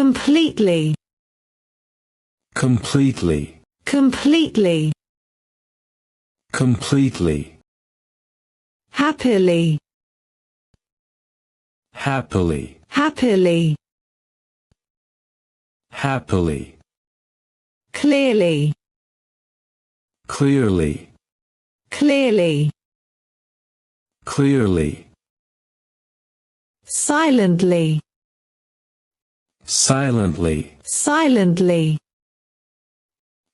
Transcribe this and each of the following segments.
completely, completely, completely, completely, happily, happily, happily, happily, clearly, clearly, clearly, clearly, silently, silently, silently,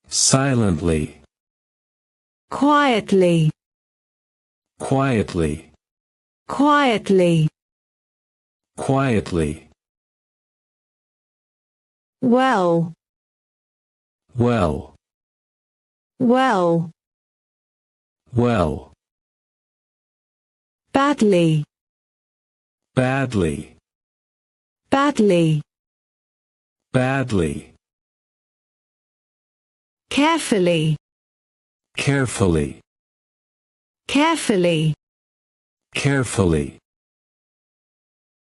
silently, quietly, quietly, quietly, quietly, well, well, well, well, badly, badly, badly, badly, carefully, carefully, carefully, carefully,